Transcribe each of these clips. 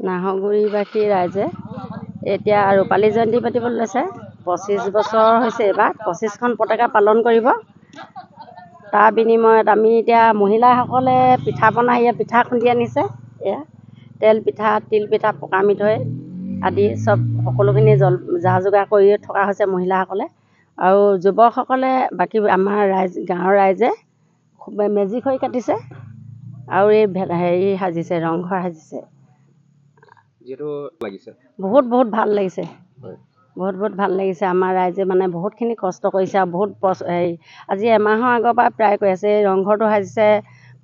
নাহৰগুৰিবাসী ৰাইজে এতিয়া ৰূপালী জয়ন্তী পাতিবলৈ লৈছে। 25 বছৰ হৈছে এইবাৰ 25খন পতাকা পালন কৰিব। তাৰ বিনিময়ত আমি এতিয়া মহিলাসকলে পিঠা পনা পিঠা খুন্দি আনিছে। এয়া তেল পিঠা, তিল পিঠা, পকা মিঠৈ আদি চব সকলোখিনি যা যোগাৰ কৰি থকা হৈছে মহিলাসকলে। আৰু যুৱকসকলে বাকী আমাৰ গাঁৱৰ ৰাইজে মেজি খৰি কাটিছে আৰু এই হেৰি সাজিছে, ৰংঘৰ সাজিছে। বহুত ভাল লাগিছে, বহুত ভাল লাগিছে। আমাৰ ৰাইজে মানে বহুতখিনি কষ্ট কৰিছে আৰু বহুত আজি এমাহৰ আগৰ পৰা প্ৰায় কৈ আছে। এই ৰংঘৰটো সাজিছে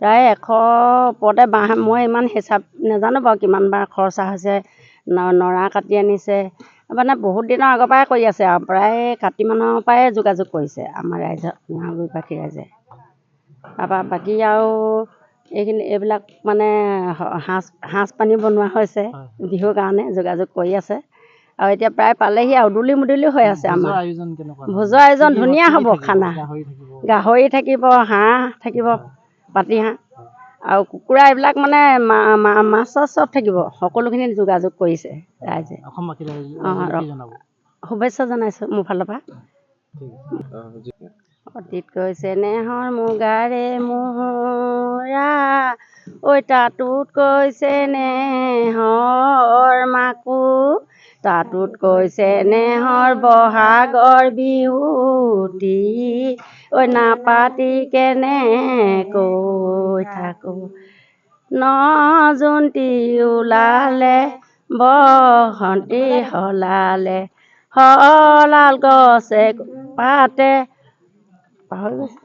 প্ৰায় 100 ওপৰতে বাঁহ। মই ইমান হিচাপ নাজানো বাৰু কিমান বাৰ খৰচা হৈছে। নৰা কাটি আনিছে, মানে বহুত দিনৰ আগৰ পৰাই কৰি আছে আৰু প্ৰায় কাতি মানৰ পৰাই যোগাযোগ কৰিছে আমাৰ ৰাইজৰ নাহৰগুৰিবাসী ৰাইজে। তাৰপৰা বাকী আৰু এইবিলাক মানে সাঁজ পানী বনোৱা হৈছে বিহুৰ কাৰণে যোগাযোগ কৰি আছে। আৰু এতিয়া প্ৰায় পালেহি আৰু উদুলি মুদুলি হৈ আছে। আমাৰ ভোজৰ আয়োজন ধুনীয়া হ'ব। খানা গাহৰি থাকিব, হাঁহ থাকিব, পাতি হাঁহ আৰু কুকুৰা, এইবিলাক মানে মাছ চব থাকিব। সকলোখিনি যোগাযোগ কৰিছে ৰাইজে। শুভেচ্ছা জনাইছোঁ মোৰ ফালৰ পৰা। অতীত কৈছে নেহৰ মুগাৰে মোৰা, ঐ তাতোত কৈছে নেহৰ মাকো, তাতোত কৈছে নেহৰ বহাগৰ বিহুটি, ঐ নাপাতি কেনে কৈ থাকো, নজোনটি ওলালে বসন্তি সলালে, সলাল গছে পাতে, পাহৰি গৈছে।